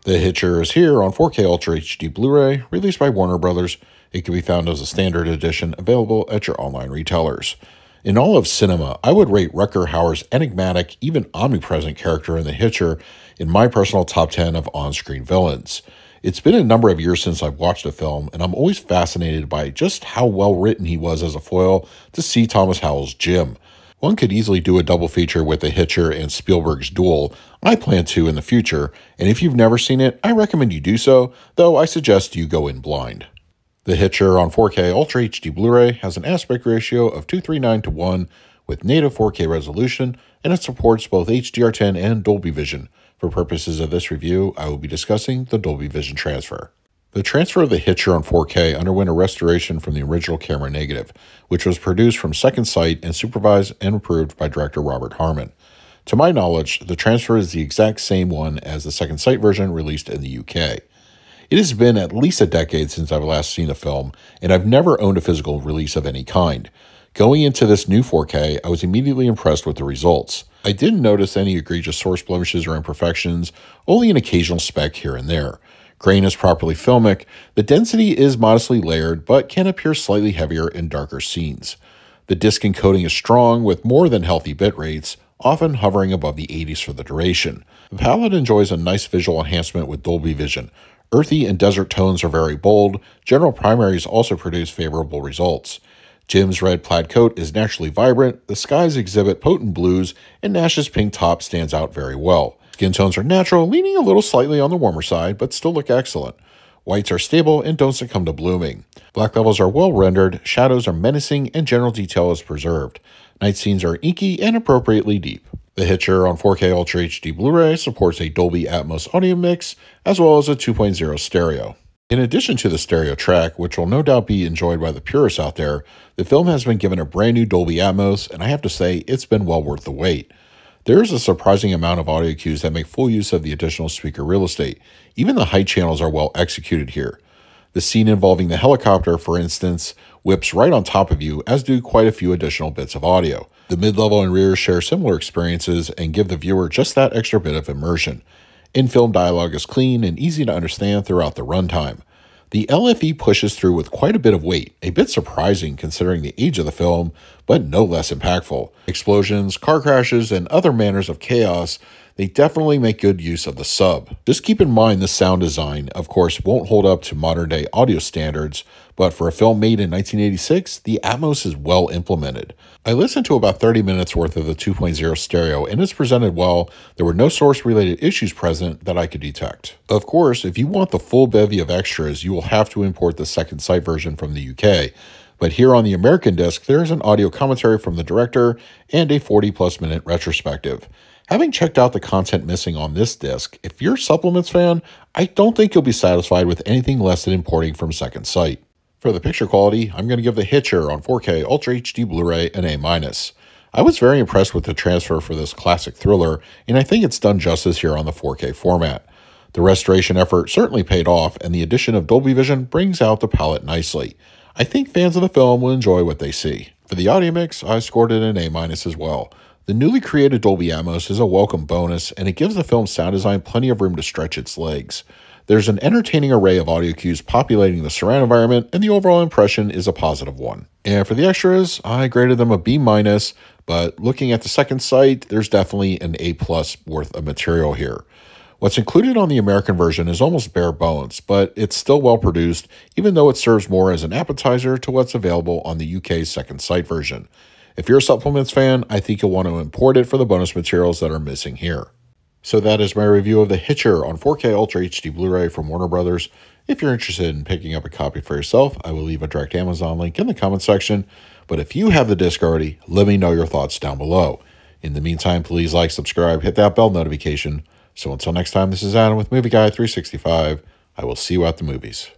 The Hitcher is here on 4K Ultra HD Blu-ray, released by Warner Brothers. It can be found as a standard edition, available at your online retailers. In all of cinema, I would rate Rutger Hauer's enigmatic, even omnipresent character in The Hitcher in my personal top 10 of on-screen villains. It's been a number of years since I've watched the film, and I'm always fascinated by just how well written he was as a foil to C. Thomas Howell's Jim. One could easily do a double feature with The Hitcher and Spielberg's Duel. I plan to in the future, and if you've never seen it, I recommend you do so, though I suggest you go in blind. The Hitcher on 4K Ultra HD Blu-ray has an aspect ratio of 239:1 with native 4K resolution, and it supports both HDR10 and Dolby Vision. For purposes of this review, I will be discussing the Dolby Vision transfer. The transfer of The Hitcher on 4K underwent a restoration from the original camera negative, which was produced from Second Sight and supervised and approved by director Robert Harmon. To my knowledge, the transfer is the exact same one as the Second Sight version released in the UK. It has been at least a decade since I've last seen the film, and I've never owned a physical release of any kind. Going into this new 4K, I was immediately impressed with the results. I didn't notice any egregious source blemishes or imperfections, only an occasional speck here and there. Grain is properly filmic, the density is modestly layered, but can appear slightly heavier in darker scenes. The disc encoding is strong with more than healthy bit rates, often hovering above the 80s for the duration. The palette enjoys a nice visual enhancement with Dolby Vision. Earthy and desert tones are very bold. General primaries also produce favorable results. Jim's red plaid coat is naturally vibrant, the skies exhibit potent blues, and Nash's pink top stands out very well. Skin tones are natural, leaning a little slightly on the warmer side, but still look excellent. Whites are stable and don't succumb to blooming. Black levels are well rendered, shadows are menacing, and general detail is preserved. Night scenes are inky and appropriately deep. The Hitcher on 4K Ultra HD Blu-ray supports a Dolby Atmos audio mix, as well as a 2.0 stereo. In addition to the stereo track, which will no doubt be enjoyed by the purists out there, the film has been given a brand new Dolby Atmos, and I have to say, it's been well worth the wait. There is a surprising amount of audio cues that make full use of the additional speaker real estate. Even the height channels are well executed here. The scene involving the helicopter, for instance, whips right on top of you, as do quite a few additional bits of audio. The mid-level and rear share similar experiences and give the viewer just that extra bit of immersion. In-film dialogue is clean and easy to understand throughout the runtime. The LFE pushes through with quite a bit of weight, a bit surprising considering the age of the film, but no less impactful. Explosions, car crashes, and other manners of chaos, they definitely make good use of the sub. Just keep in mind the sound design, of course, won't hold up to modern-day audio standards, but for a film made in 1986, the Atmos is well implemented. I listened to about 30 minutes worth of the 2.0 stereo, and it's presented well. There were no source-related issues present that I could detect. Of course, if you want the full bevy of extras, you will have to import the Second Sight version from the UK. But here on the American disc, there is an audio commentary from the director and a 40-plus minute retrospective. Having checked out the content missing on this disc, if you're a supplements fan, I don't think you'll be satisfied with anything less than importing from Second Sight. For the picture quality, I'm going to give The Hitcher on 4K Ultra HD Blu-ray an A-. I was very impressed with the transfer for this classic thriller, and I think it's done justice here on the 4K format. The restoration effort certainly paid off, and the addition of Dolby Vision brings out the palette nicely. I think fans of the film will enjoy what they see. For the audio mix, I scored it an A- as well. The newly created Dolby Atmos is a welcome bonus, and it gives the film's sound design plenty of room to stretch its legs. There's an entertaining array of audio cues populating the surround environment, and the overall impression is a positive one. And for the extras, I graded them a B-, but looking at the Second Sight, there's definitely an A+ worth of material here. What's included on the American version is almost bare bones, but it's still well produced, even though it serves more as an appetizer to what's available on the UK's Second Sight version. If you're a supplements fan, I think you'll want to import it for the bonus materials that are missing here. So that is my review of The Hitcher on 4K Ultra HD Blu-ray from Warner Brothers. If you're interested in picking up a copy for yourself, I will leave a direct Amazon link in the comment section. But if you have the disc already, let me know your thoughts down below. In the meantime, please like, subscribe, hit that bell notification. So until next time, this is Adam with Movie Guy 365. I will see you at the movies.